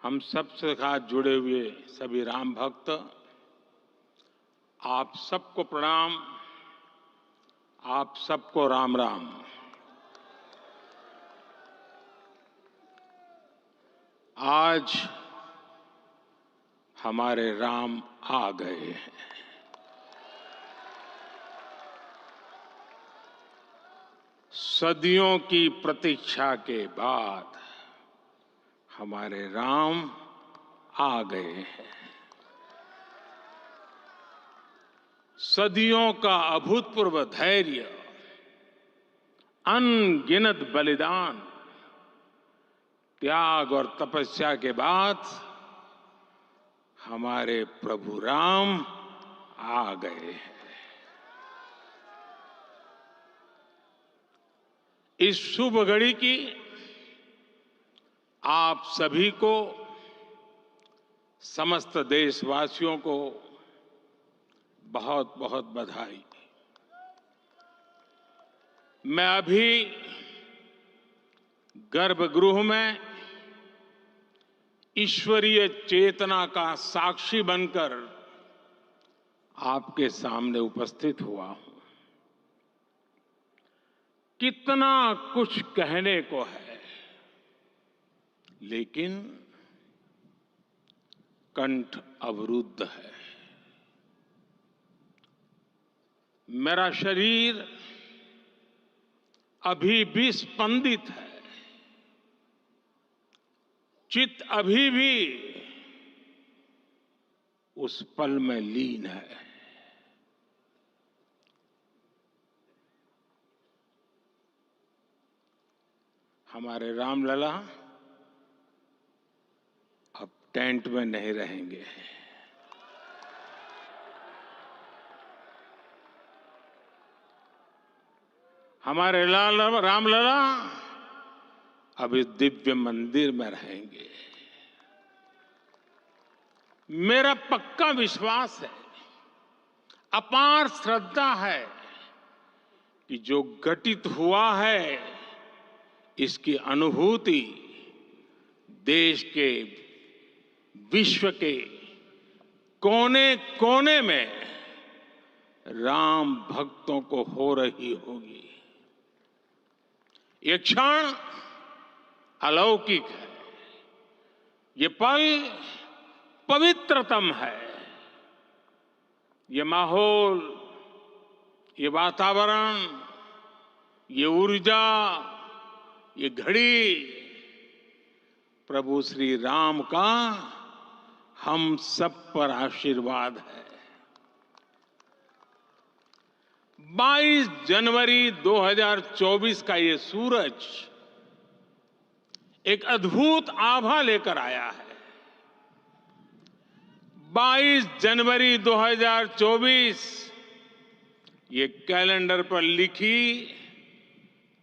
हम सबसे साथ जुड़े हुए सभी राम भक्त, आप सबको प्रणाम, आप सबको राम राम। आज हमारे राम आ गए हैं। सदियों की प्रतीक्षा के बाद हमारे राम आ गए हैं। सदियों का अभूतपूर्व धैर्य, अनगिनत बलिदान, त्याग और तपस्या के बाद हमारे प्रभु राम आ गए हैं। इस शुभ घड़ी की आप सभी को, समस्त देशवासियों को बहुत बहुत बधाई। मैं अभी गर्भगृह में ईश्वरीय चेतना का साक्षी बनकर आपके सामने उपस्थित हुआ हूं। कितना कुछ कहने को है, लेकिन कंठ अवरुद्ध है। मेरा शरीर अभी भी स्पंदित है, चित्त अभी भी उस पल में लीन है। हमारे रामलला अब टेंट में नहीं रहेंगे। हमारे रामलला अब इस दिव्य मंदिर में रहेंगे। मेरा पक्का विश्वास है, अपार श्रद्धा है कि जो घटित हुआ है, इसकी अनुभूति देश के, विश्व के कोने कोने में राम भक्तों को हो रही होगी। ये क्षण अलौकिक है, ये पल पवित्रतम है। ये माहौल, ये वातावरण, ये ऊर्जा, ये घड़ी प्रभु श्री राम का हम सब पर आशीर्वाद है। 22 जनवरी 2024 का ये सूरज एक अद्भुत आभा लेकर आया है। 22 जनवरी 2024 ये कैलेंडर पर लिखी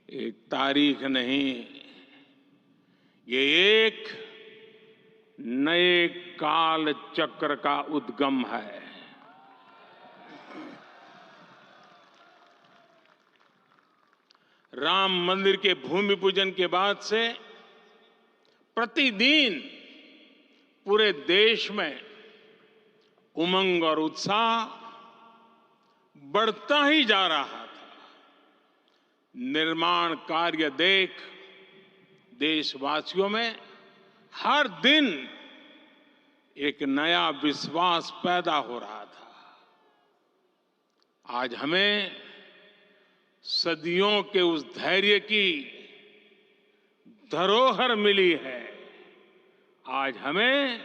एक तारीख नहीं, ये एक नए काल चक्र का उद्गम है। राम मंदिर के भूमि पूजन के बाद से प्रतिदिन पूरे देश में उमंग और उत्साह बढ़ता ही जा रहा था। निर्माण कार्य देख देशवासियों में हर दिन एक नया विश्वास पैदा हो रहा था। आज हमें सदियों के उस धैर्य की धरोहर मिली है। आज हमें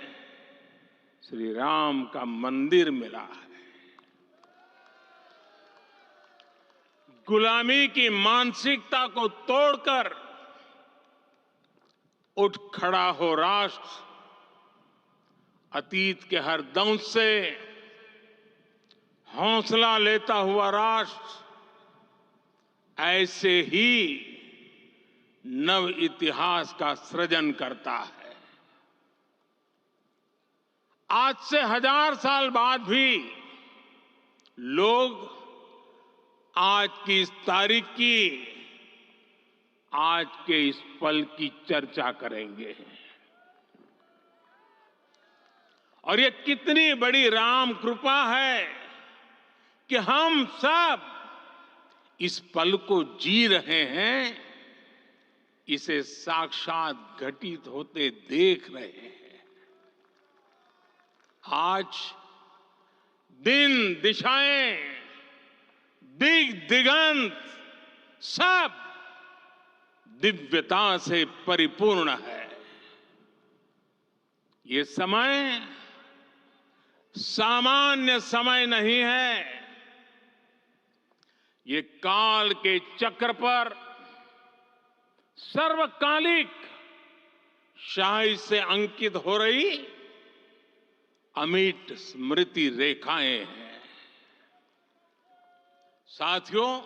श्री राम का मंदिर मिला है। गुलामी की मानसिकता को तोड़कर उठ खड़ा हो राष्ट्र। अतीत के हर दंश से हौसला लेता हुआ राष्ट्र ऐसे ही नव इतिहास का सृजन करता है। आज से 1000 साल बाद भी लोग आज की इस तारीख की, आज के इस पल की चर्चा करेंगे। और ये कितनी बड़ी राम कृपा है कि हम सब इस पल को जी रहे हैं, इसे साक्षात घटित होते देख रहे हैं। आज दिन दिशाएं, दिग दिगंत सब दिव्यता से परिपूर्ण है। ये समय सामान्य समय नहीं है, ये काल के चक्र पर सर्वकालिक शाही से अंकित हो रही अमिट स्मृति रेखाएं हैं। साथियों,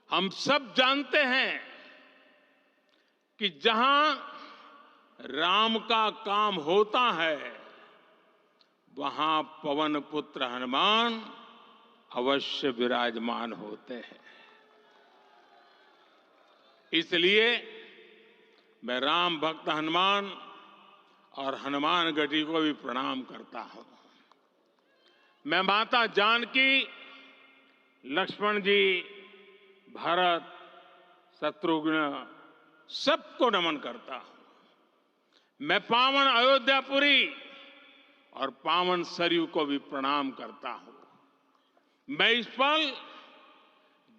हम सब जानते हैं कि जहां राम का काम होता है, वहां पवन पुत्र हनुमान अवश्य विराजमान होते हैं। इसलिए मैं राम भक्त हनुमान और हनुमान गढ़ी को भी प्रणाम करता हूं। मैं माता जानकी, लक्ष्मण जी, भरत, शत्रुघ्न सबको नमन करता हूं। मैं पावन अयोध्यापुरी और पावन सरयू को भी प्रणाम करता हूं। मैं इस पल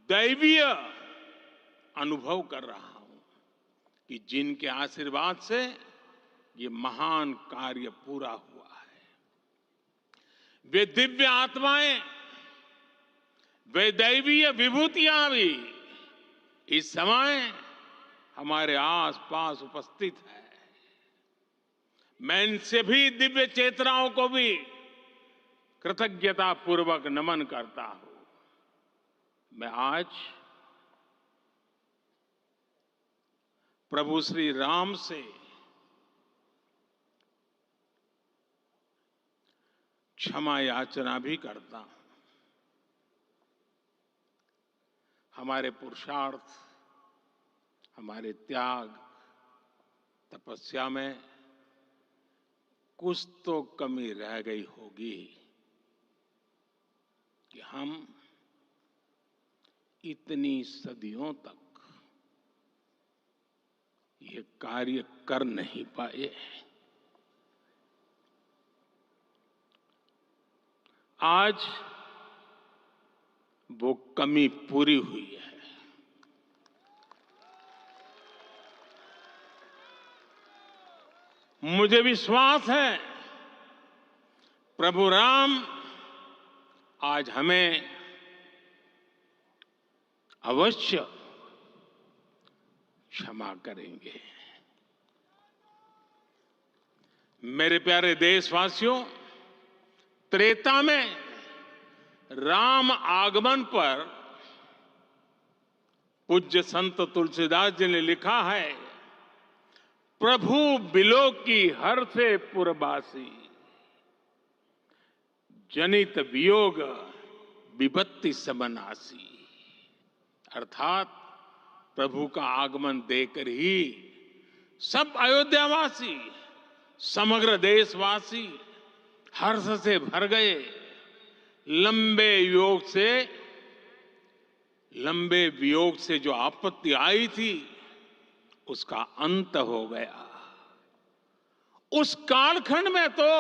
दैवीय अनुभव कर रहा हूं कि जिनके आशीर्वाद से ये महान कार्य पूरा हुआ है। वे दिव्य आत्माएं, वे दैवीय विभूतियां भी इस समय हमारे आसपास उपस्थित है। मैं इन सभी दिव्य चेतनाओं को भी कृतज्ञता पूर्वक नमन करता हूं। मैं आज प्रभु श्री राम से क्षमा याचना भी करता हूं। हमारे पुरुषार्थ, हमारे त्याग, तपस्या में कुछ तो कमी रह गई होगी कि हम इतनी सदियों तक ये कार्य कर नहीं पाए। आज वो कमी पूरी हुई है। मुझे विश्वास है प्रभु राम आज हमें अवश्य क्षमा करेंगे। मेरे प्यारे देशवासियों, त्रेता में राम आगमन पर पूज्य संत तुलसीदास जी ने लिखा है, प्रभु बिलो की हर से पुरबासी, जनित वियोग विपत्ति समनासी। अर्थात प्रभु का आगमन देकर ही सब अयोध्यावासी, समग्र देशवासी हर्ष से भर गए। लंबे वियोग से जो आपत्ति आई थी, उसका अंत हो गया। उस कालखंड में तो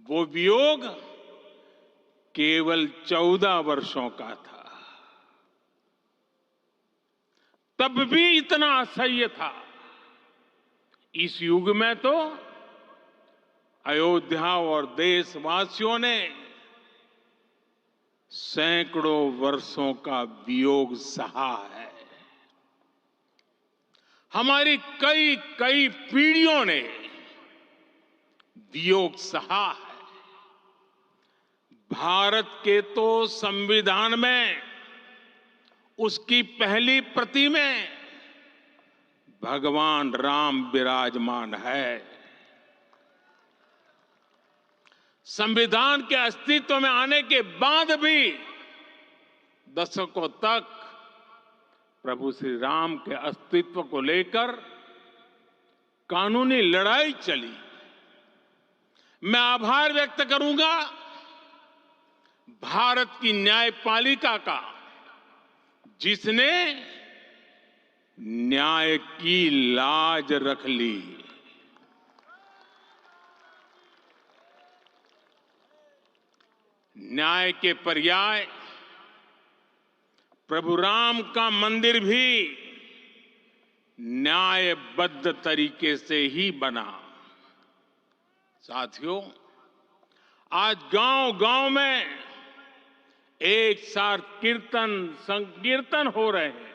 वो वियोग केवल 14 वर्षों का था, तब भी इतना असह्य था। इस युग में तो अयोध्या और देशवासियों ने सैकड़ों वर्षों का वियोग सहा है। हमारी कई कई पीढ़ियों ने वियोग सहा है। भारत के तो संविधान में उसकी पहली प्रति में भगवान राम विराजमान है। संविधान के अस्तित्व में आने के बाद भी दशकों तक प्रभु श्री राम के अस्तित्व को लेकर कानूनी लड़ाई चली। मैं आभार व्यक्त करूंगा भारत की न्यायपालिका का, जिसने न्याय की लाज रख ली। न्याय के पर्याय प्रभु राम का मंदिर भी न्यायबद्ध तरीके से ही बना। साथियों, आज गांव-गांव में एक साथ कीर्तन संकीर्तन हो रहे हैं।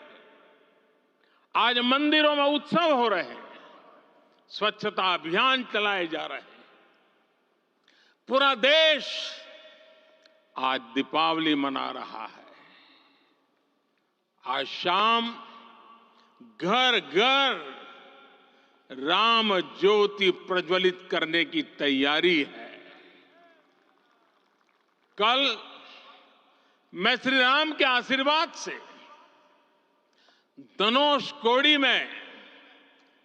आज मंदिरों में उत्सव हो रहे हैं, स्वच्छता अभियान चलाए जा रहे हैं। पूरा देश आज दीपावली मना रहा है। आज शाम घर घर राम ज्योति प्रज्वलित करने की तैयारी है। कल मैं श्री राम के आशीर्वाद से धनुषकोडी में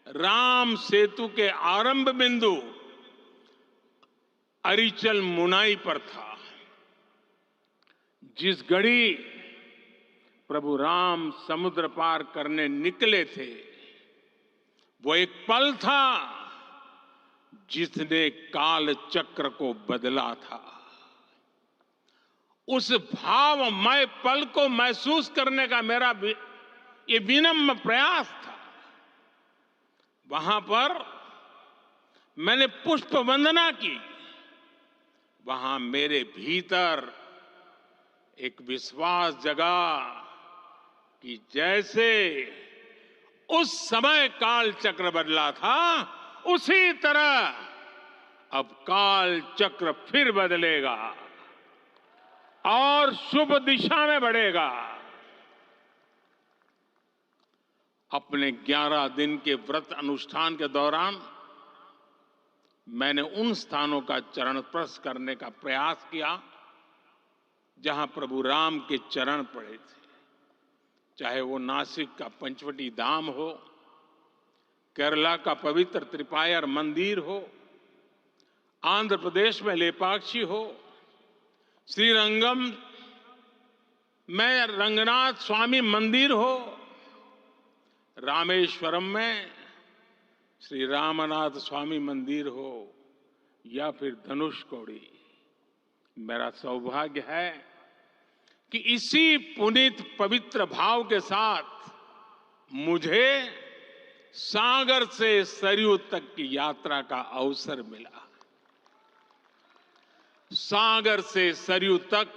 राम सेतु के आरंभ बिंदु अरिचल मुनाई पर था। जिस घड़ी प्रभु राम समुद्र पार करने निकले थे, वो एक पल था जिसने काल चक्र को बदला था। उस भावमय पल को महसूस करने का मेरा ये विनम्र प्रयास था। वहां पर मैंने पुष्प वंदना की। वहां मेरे भीतर एक विश्वास जगा कि जैसे उस समय काल चक्र बदला था, उसी तरह अब काल चक्र फिर बदलेगा और शुभ दिशा में बढ़ेगा। अपने 11 दिन के व्रत अनुष्ठान के दौरान मैंने उन स्थानों का चरण स्पर्श करने का प्रयास किया जहां प्रभु राम के चरण पड़े थे। चाहे वो नासिक का पंचवटी धाम हो, केरला का पवित्र त्रिपायर मंदिर हो, आंध्र प्रदेश में लेपाक्षी हो, श्रीरंगम में रंगनाथ स्वामी मंदिर हो, रामेश्वरम में श्री रामनाथ स्वामी मंदिर हो, या फिर धनुषकोडी। मेरा सौभाग्य है कि इसी पुनीत पवित्र भाव के साथ मुझे सागर से सरयू तक की यात्रा का अवसर मिला। सागर से सरयू तक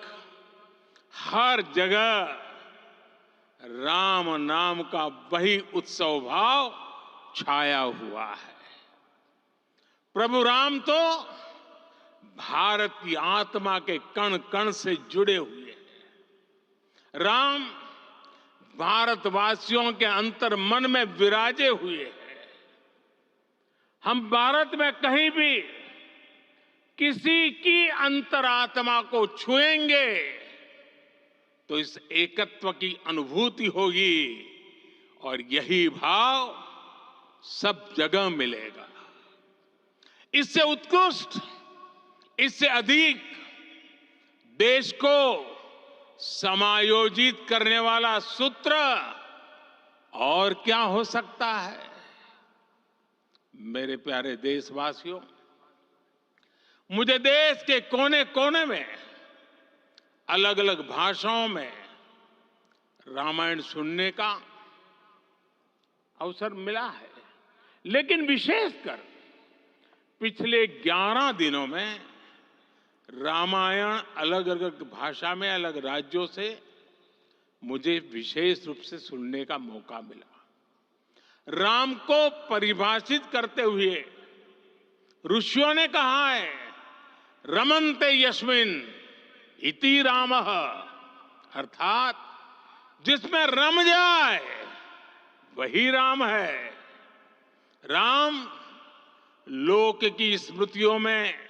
हर जगह राम नाम का वही उत्सव भाव छाया हुआ है। प्रभु राम तो भारत की आत्मा के कण कण से जुड़े हुए हैं। राम भारतवासियों के अंतर मन में विराजे हुए हैं। हम भारत में कहीं भी किसी की अंतरात्मा को छुएंगे तो इस एकत्व की अनुभूति होगी, और यही भाव सब जगह मिलेगा। इससे उत्कृष्ट, इससे अधिक देश को समायोजित करने वाला सूत्र और क्या हो सकता है। मेरे प्यारे देशवासियों, मुझे देश के कोने कोने में अलग अलग भाषाओं में रामायण सुनने का अवसर मिला है, लेकिन विशेषकर पिछले 11 दिनों में रामायण अलग अलग भाषा में अलग राज्यों से मुझे विशेष रूप से सुनने का मौका मिला। राम को परिभाषित करते हुए ऋषियों ने कहा है, रमन्ते यस्मिन् इति रामः, अर्थात जिसमें रम जाए वही राम है। राम लोक की स्मृतियों में,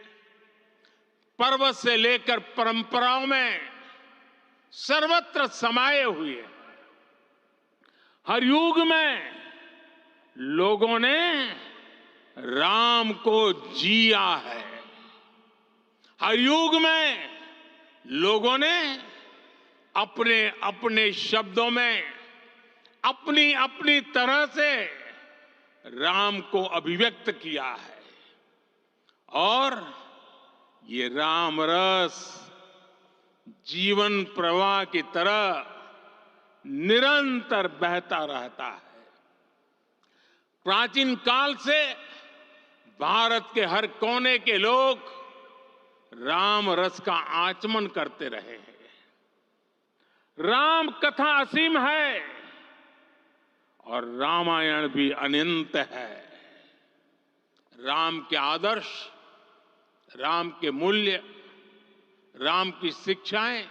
पर्वत से लेकर परंपराओं में सर्वत्र समाये हुए हैं। हर युग में लोगों ने राम को जिया है। हर युग में लोगों ने अपने अपने शब्दों में अपनी अपनी तरह से राम को अभिव्यक्त किया है और ये राम रस जीवन प्रवाह की तरह निरंतर बहता रहता है। प्राचीन काल से भारत के हर कोने के लोग राम रस का आचमन करते रहे हैं। राम कथा असीम है और रामायण भी अनंत है। राम के आदर्श, राम के मूल्य, राम की शिक्षाएं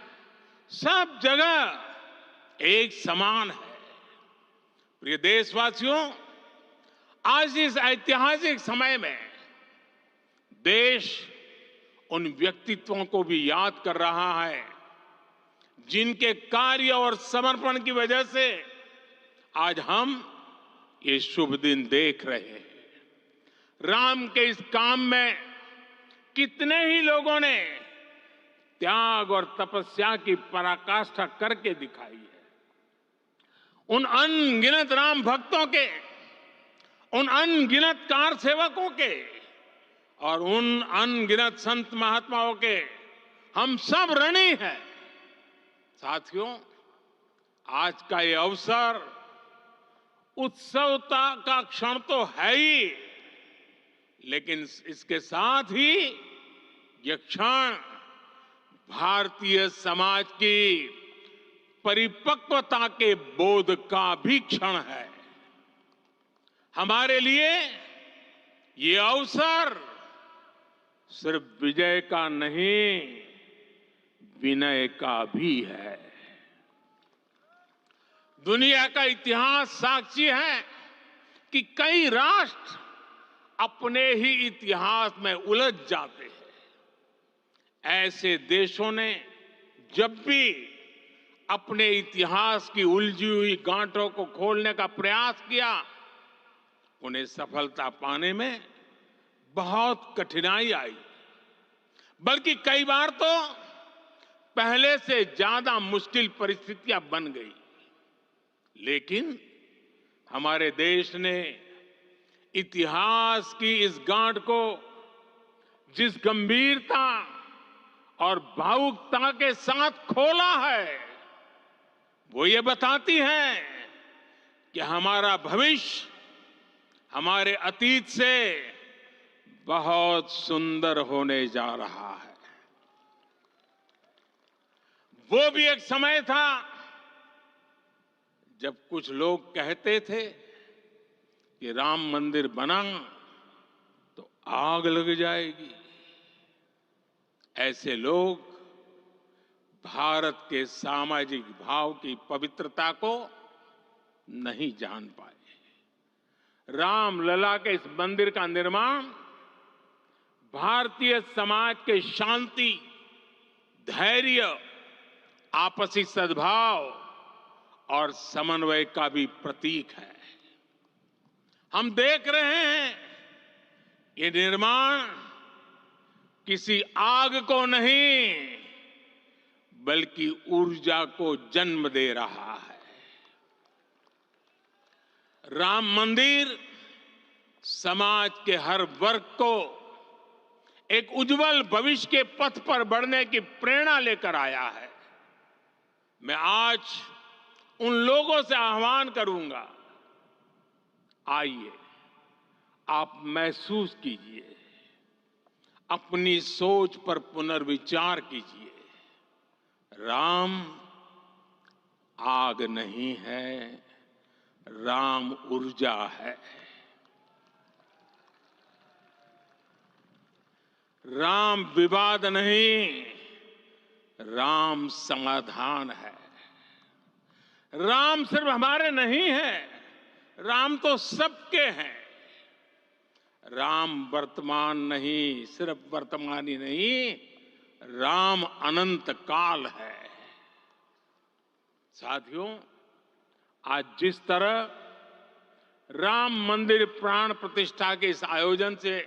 सब जगह एक समान है। प्रिय देशवासियों, आज इस ऐतिहासिक समय में देश उन व्यक्तित्वों को भी याद कर रहा है जिनके कार्य और समर्पण की वजह से आज हम ये शुभ दिन देख रहे हैं। राम के इस काम में कितने ही लोगों ने त्याग और तपस्या की पराकाष्ठा करके दिखाई है। उन अनगिनत राम भक्तों के, उन अनगिनत कार सेवकों के और उन अनगिनत संत महात्माओं के हम सब ऋणी हैं। साथियों, आज का ये अवसर उत्सवता का क्षण तो है ही, लेकिन इसके साथ ही यह क्षण भारतीय समाज की परिपक्वता के बोध का भी क्षण है। हमारे लिए ये अवसर सिर्फ विजय का नहीं, विनय का भी है। दुनिया का इतिहास साक्षी है कि कई राष्ट्र अपने ही इतिहास में उलझ जाते हैं। ऐसे देशों ने जब भी अपने इतिहास की उलझी हुई गांठों को खोलने का प्रयास किया, उन्हें सफलता पाने में बहुत कठिनाई आई, बल्कि कई बार तो पहले से ज्यादा मुश्किल परिस्थितियां बन गई। लेकिन हमारे देश ने इतिहास की इस गांठ को जिस गंभीरता और भावुकता के साथ खोला है, वो ये बताती है कि हमारा भविष्य हमारे अतीत से बहुत सुंदर होने जा रहा है। वो भी एक समय था जब कुछ लोग कहते थे कि राम मंदिर बना तो आग लग जाएगी। ऐसे लोग भारत के सामाजिक भाव की पवित्रता को नहीं जान पाए। रामलला के इस मंदिर का निर्माण भारतीय समाज के शांति, धैर्य, आपसी सद्भाव और समन्वय का भी प्रतीक है। हम देख रहे हैं ये निर्माण किसी आग को नहीं, बल्कि ऊर्जा को जन्म दे रहा है। राम मंदिर समाज के हर वर्ग को एक उज्जवल भविष्य के पथ पर बढ़ने की प्रेरणा लेकर आया है। मैं आज उन लोगों से आह्वान करूंगा, आइए आप महसूस कीजिए, अपनी सोच पर पुनर्विचार कीजिए। राम आग नहीं है, राम ऊर्जा है। राम विवाद नहीं, राम समाधान है। राम सिर्फ हमारे नहीं है, राम तो सबके हैं। राम वर्तमान नहीं, सिर्फ वर्तमान ही नहीं, राम अनंत काल है। साथियों, आज जिस तरह राम मंदिर प्राण प्रतिष्ठा के इस आयोजन से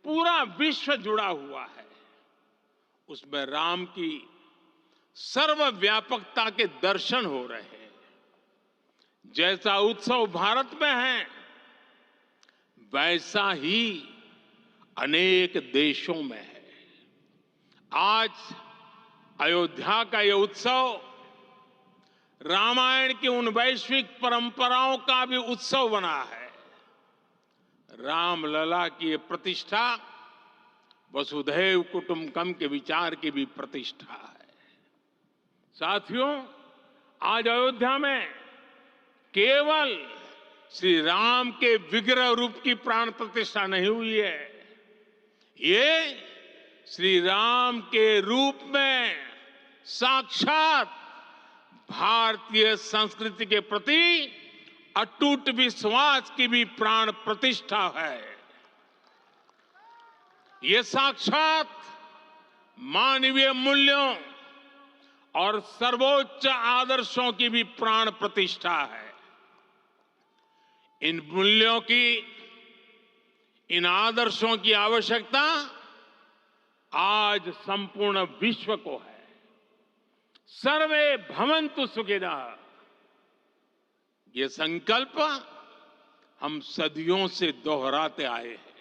पूरा विश्व जुड़ा हुआ है, उसमें राम की सर्वव्यापकता के दर्शन हो रहे हैं। जैसा उत्सव भारत में है, वैसा ही अनेक देशों में है। आज अयोध्या का यह उत्सव रामायण की उन वैश्विक परंपराओं का भी उत्सव बना है। रामलला की ये प्रतिष्ठा वसुधैव कुटुंबकम के विचार की भी प्रतिष्ठा है। साथियों, आज अयोध्या में केवल श्री राम के विग्रह रूप की प्राण प्रतिष्ठा नहीं हुई है, ये श्री राम के रूप में साक्षात भारतीय संस्कृति के प्रति अटूट विश्वास की भी प्राण प्रतिष्ठा है। ये साक्षात मानवीय मूल्यों और सर्वोच्च आदर्शों की भी प्राण प्रतिष्ठा है। इन मूल्यों की, इन आदर्शों की आवश्यकता आज संपूर्ण विश्व को है। सर्वे भवन्तु सुखिनः, ये संकल्प हम सदियों से दोहराते आए हैं।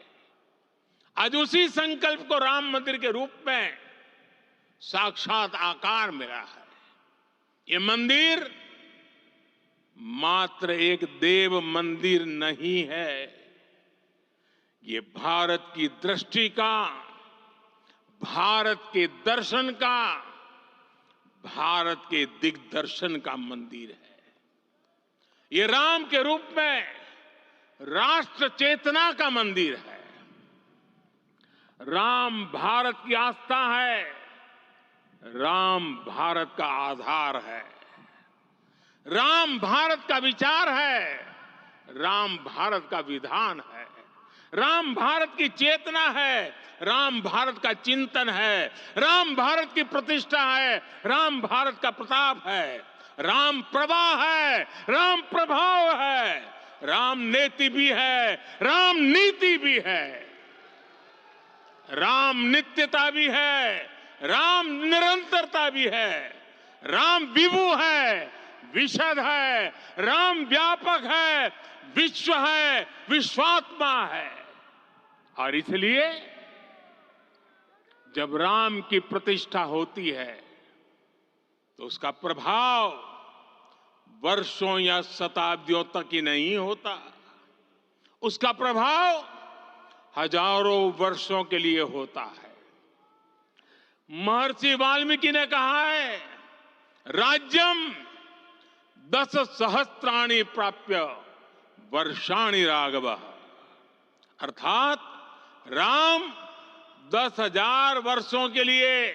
आज उसी संकल्प को राम मंदिर के रूप में साक्षात आकार मिला है। ये मंदिर मात्र एक देव मंदिर नहीं है, ये भारत की दृष्टि का, भारत के दर्शन का, भारत के दिग्दर्शन का मंदिर है। ये राम के रूप में राष्ट्र चेतना का मंदिर है। राम भारत की आस्था है, राम भारत का आधार है, राम भारत का विचार है, राम भारत का विधान है, राम भारत की चेतना है, राम भारत का चिंतन है, राम भारत की प्रतिष्ठा है, राम भारत का प्रताप है, राम प्रवाह है, राम प्रभाव है, राम नेति भी है, राम नीति भी है, राम नित्यता भी है, राम निरंतरता भी है, राम विभु है, विशद है, राम व्यापक है, विश्व है, विश्वात्मा है। और इसलिए जब राम की प्रतिष्ठा होती है तो उसका प्रभाव वर्षों या शताब्दियों तक ही नहीं होता, उसका प्रभाव हजारों वर्षों के लिए होता है। महर्षि वाल्मीकि ने कहा है, राज्यम 10 सहस्त्राणि प्राप्य वर्षाणि राघव, अर्थात राम 10,000 वर्षों के लिए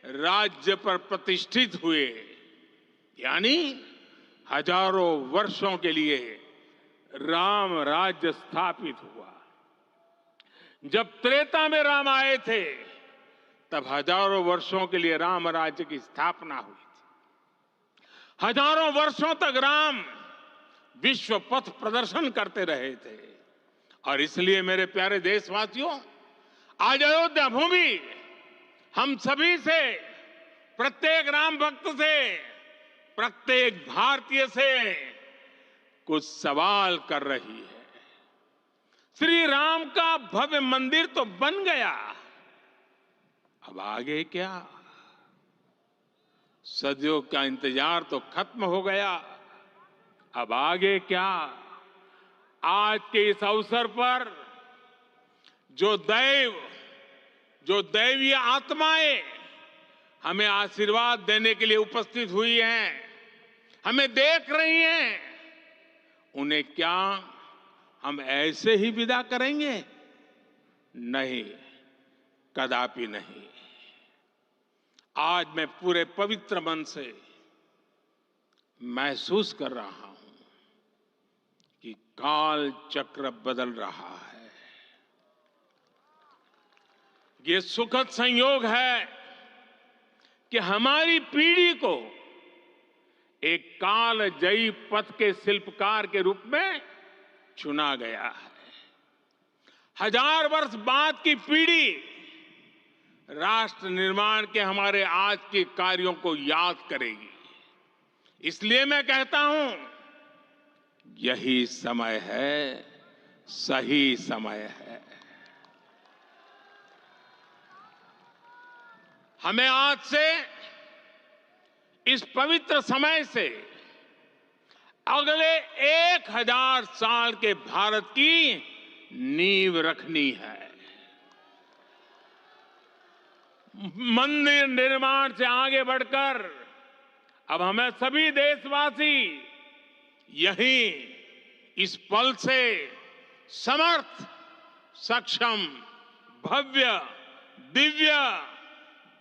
राज्य पर प्रतिष्ठित हुए, यानी हजारों वर्षों के लिए राम राज्य स्थापित हुआ। जब त्रेता में राम आए थे तब हजारों वर्षों के लिए राम राज्य की स्थापना हुई थी। हजारों वर्षों तक राम विश्व पथ प्रदर्शन करते रहे थे। और इसलिए मेरे प्यारे देशवासियों, आज अयोध्या भूमि हम सभी से, प्रत्येक राम भक्त से, प्रत्येक भारतीय से कुछ सवाल कर रही है। श्री राम का भव्य मंदिर तो बन गया, अब आगे क्या? सदियों का इंतजार तो खत्म हो गया, अब आगे क्या? आज के इस अवसर पर जो दैवीय आत्माएं हमें आशीर्वाद देने के लिए उपस्थित हुई हैं, हमें देख रही हैं, उन्हें क्या हम ऐसे ही विदा करेंगे? नहीं, कदापि नहीं। आज मैं पूरे पवित्र मन से महसूस कर रहा हूं कि काल चक्र बदल रहा है। ये सुखद संयोग है कि हमारी पीढ़ी को एक कालजयी पथ के शिल्पकार के रूप में चुना गया है। 1000 वर्ष बाद की पीढ़ी राष्ट्र निर्माण के हमारे आज के कार्यों को याद करेगी। इसलिए मैं कहता हूं, यही समय है, सही समय है। हमें आज से, इस पवित्र समय से अगले 1000 साल के भारत की नींव रखनी है। मंदिर निर्माण से आगे बढ़कर अब हमें सभी देशवासी यही इस पल से समर्थ, सक्षम, भव्य, दिव्य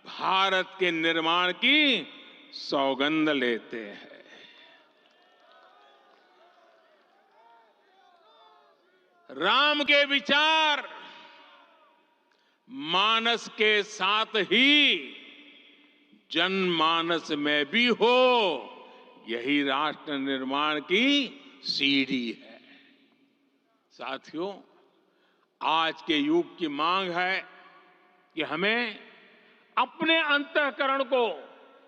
भारत के निर्माण की सौगंध लेते हैं। राम के विचार मानस के साथ ही जनमानस में भी हो, यही राष्ट्र निर्माण की सीढ़ी है। साथियों, आज के युग की मांग है कि हमें अपने अंतःकरण को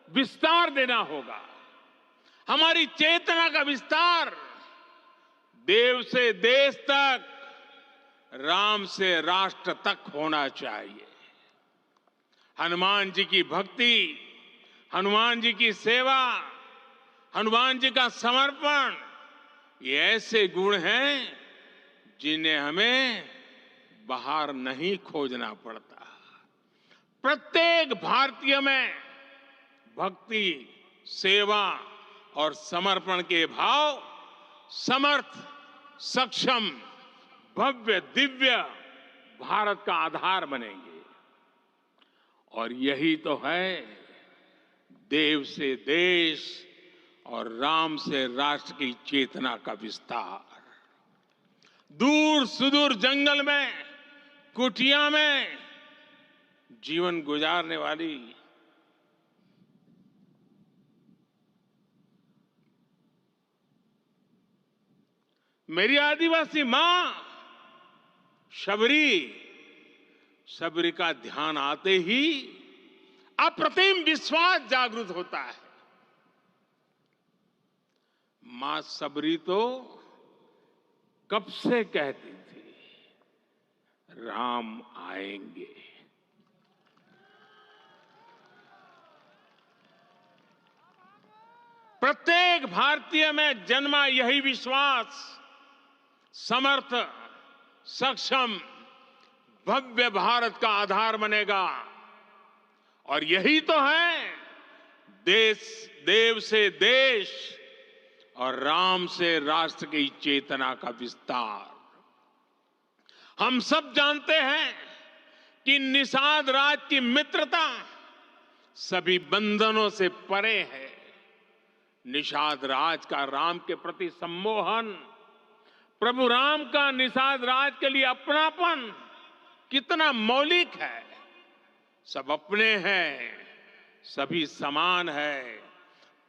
विस्तार देना होगा। हमारी चेतना का विस्तार देव से देश तक, राम से राष्ट्र तक होना चाहिए। हनुमान जी की भक्ति, हनुमान जी की सेवा, हनुमान जी का समर्पण, ये ऐसे गुण हैं जिन्हें हमें बाहर नहीं खोजना पड़ता। प्रत्येक भारतीय में भक्ति, सेवा और समर्पण के भाव समर्थ, सक्षम, भव्य, दिव्य भारत का आधार बनेंगे। और यही तो है देव से देश और राम से राष्ट्र की चेतना का विस्तार। दूर सुदूर जंगल में, कुटिया में जीवन गुजारने वाली मेरी आदिवासी मां शबरी का ध्यान आते ही अप्रतिम विश्वास जागृत होता है। मां शबरी तो कब से कहती थी, राम आएंगे। प्रत्येक भारतीय में जन्मा यही विश्वास समर्थ, सक्षम, भव्य भारत का आधार बनेगा। और यही तो है देव से देश और राम से राष्ट्र की चेतना का विस्तार। हम सब जानते हैं कि निषाद राज की मित्रता सभी बंधनों से परे है। निषाद राज का राम के प्रति सम्मोहन, प्रभु राम का निषाद राज के लिए अपनापन कितना मौलिक है। सब अपने हैं, सभी समान है।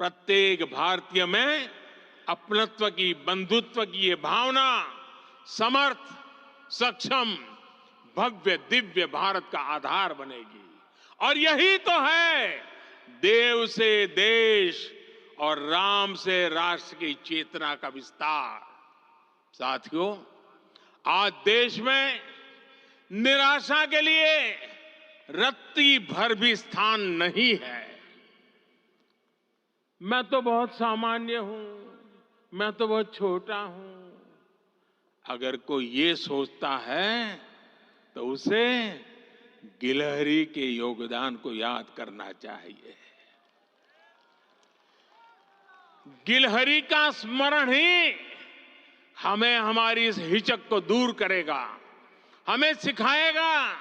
प्रत्येक भारतीय में अपनत्व की, बंधुत्व की ये भावना समर्थ, सक्षम, भव्य, दिव्य भारत का आधार बनेगी। और यही तो है देव से देश और राम से राष्ट्र की चेतना का विस्तार। साथियों, आज देश में निराशा के लिए रत्ती भर भी स्थान नहीं है। मैं तो बहुत सामान्य हूं, मैं तो बहुत छोटा हूं, अगर कोई ये सोचता है तो उसे गिलहरी के योगदान को याद करना चाहिए। गिलहरी का स्मरण ही हमें हमारी इस हिचक को दूर करेगा, हमें सिखाएगा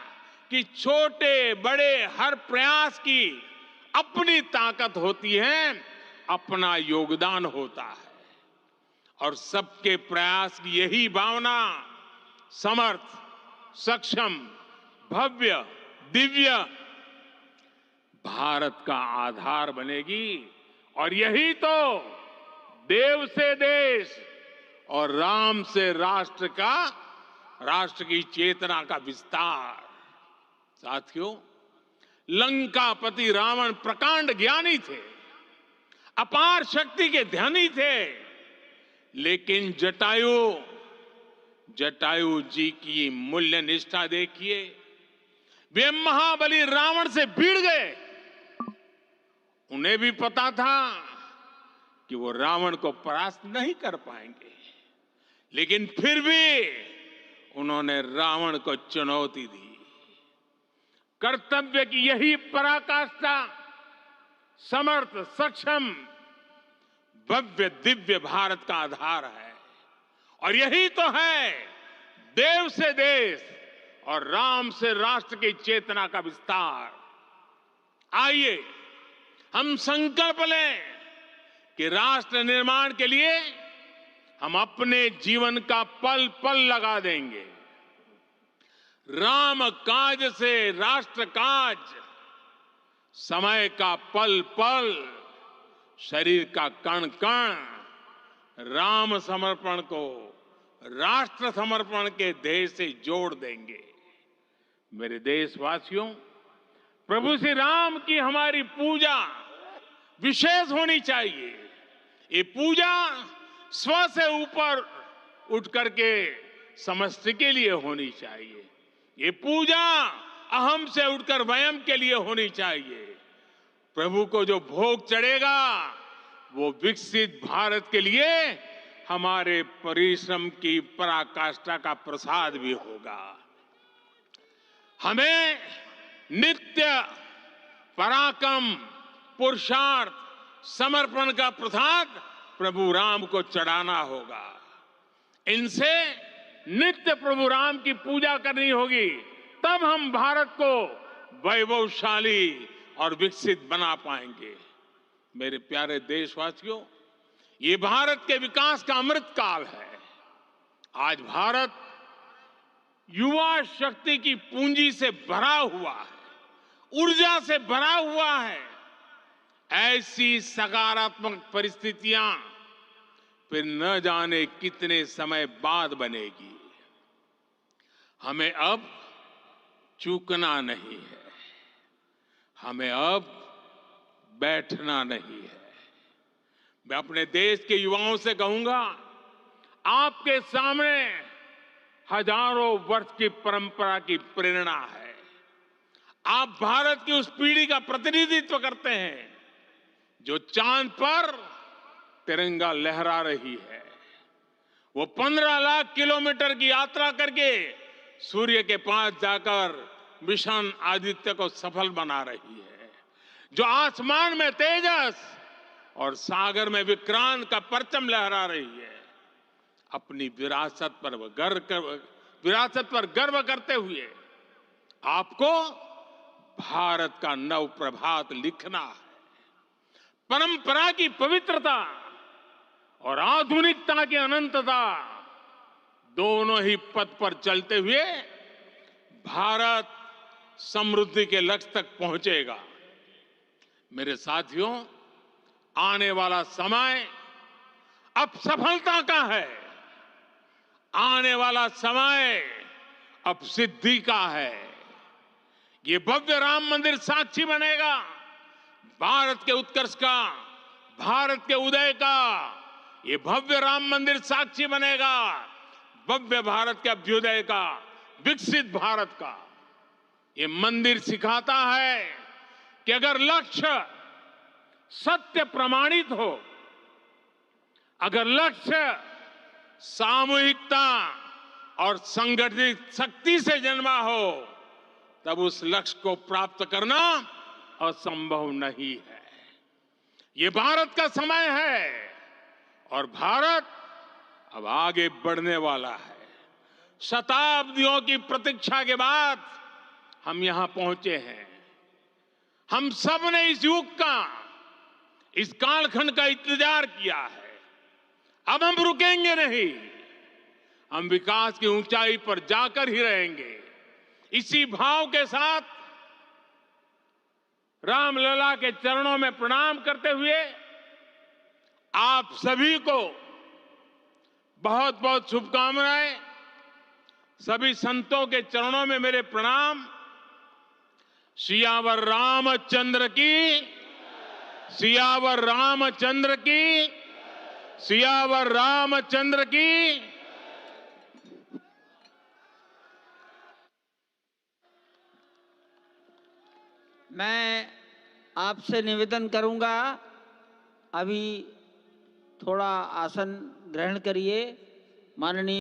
कि छोटे बड़े हर प्रयास की अपनी ताकत होती है, अपना योगदान होता है। और सबके प्रयास की यही भावना समर्थ, सक्षम, भव्य, दिव्य भारत का आधार बनेगी। और यही तो देव से देश और राम से राष्ट्र की चेतना का विस्तार। साथियों, लंकापति रावण प्रकांड ज्ञानी थे, अपार शक्ति के धनी थे, लेकिन जटायु जी की मूल्य निष्ठा देखिए। वे महाबली रावण से भिड़ गए। उन्हें भी पता था कि वो रावण को परास्त नहीं कर पाएंगे, लेकिन फिर भी उन्होंने रावण को चुनौती दी। कर्तव्य की यही पराकाष्ठा समर्थ, सक्षम, भव्य दिव्य भारत का आधार है। और यही तो है देव से देश और राम से राष्ट्र की चेतना का विस्तार। आइए हम संकल्प लें कि राष्ट्र निर्माण के लिए हम अपने जीवन का पल पल लगा देंगे। राम काज से राष्ट्र काज, समय का पल पल, शरीर का कण कण राम समर्पण को राष्ट्र समर्पण के ध्येय से जोड़ देंगे। मेरे देशवासियों, प्रभु श्री राम की हमारी पूजा विशेष होनी चाहिए। ये पूजा स्व से ऊपर उठ करके समष्टि के लिए होनी चाहिए। ये पूजा अहम से उठकर वयम के लिए होनी चाहिए। प्रभु को जो भोग चढ़ेगा वो विकसित भारत के लिए हमारे परिश्रम की पराकाष्ठा का प्रसाद भी होगा। हमें नित्य पराक्रम, पुरुषार्थ, समर्पण का प्रसाद प्रभु राम को चढ़ाना होगा। इनसे नित्य प्रभु राम की पूजा करनी होगी, तब हम भारत को वैभवशाली और विकसित बना पाएंगे। मेरे प्यारे देशवासियों, ये भारत के विकास का अमृत काल है। आज भारत युवा शक्ति की पूंजी से भरा हुआ है, ऊर्जा से भरा हुआ है। ऐसी सकारात्मक परिस्थितियां फिर न जाने कितने समय बाद बनेगी। हमें अब चूकना नहीं है, हमें अब बैठना नहीं है। मैं अपने देश के युवाओं से कहूंगा, आपके सामने हजारों वर्ष की परंपरा की प्रेरणा है। आप भारत की उस पीढ़ी का प्रतिनिधित्व करते हैं जो चांद पर तिरंगा लहरा रही है। वो 15 लाख किलोमीटर की यात्रा करके सूर्य के पास जाकर मिशन आदित्य को सफल बना रही है। जो आसमान में तेजस और सागर में विक्रांत का परचम लहरा रही है। अपनी विरासत पर गर्व करते हुए आपको भारत का नव प्रभात लिखना है। परंपरा की पवित्रता और आधुनिकता की अनंतता, दोनों ही पथ पर चलते हुए भारत समृद्धि के लक्ष्य तक पहुंचेगा। मेरे साथियों, आने वाला समय अब सफलता का है। आने वाला समय अब सिद्धि का है। ये भव्य राम मंदिर साक्षी बनेगा भारत के उत्कर्ष का, भारत के उदय का। ये भव्य राम मंदिर साक्षी बनेगा भव्य भारत के अभ्युदय का, विकसित भारत का। ये मंदिर सिखाता है कि अगर लक्ष्य सत्य प्रमाणित हो, अगर लक्ष्य सामूहिकता और संगठित शक्ति से जन्मा हो, तब उस लक्ष्य को प्राप्त करना असंभव नहीं है। ये भारत का समय है और भारत अब आगे बढ़ने वाला है। शताब्दियों की प्रतीक्षा के बाद हम यहां पहुंचे हैं। हम सब ने इस युग का, इस कालखंड का इंतजार किया है। अब हम रुकेंगे नहीं, हम विकास की ऊंचाई पर जाकर ही रहेंगे। इसी भाव के साथ रामलला के चरणों में प्रणाम करते हुए आप सभी को बहुत बहुत शुभकामनाएं। सभी संतों के चरणों में मेरे प्रणाम। सियावर रामचंद्र की, सियावर रामचंद्र की, सियावर रामचंद्र की। मैं आपसे निवेदन करूंगा, अभी थोड़ा आसन ग्रहण करिए। माननीय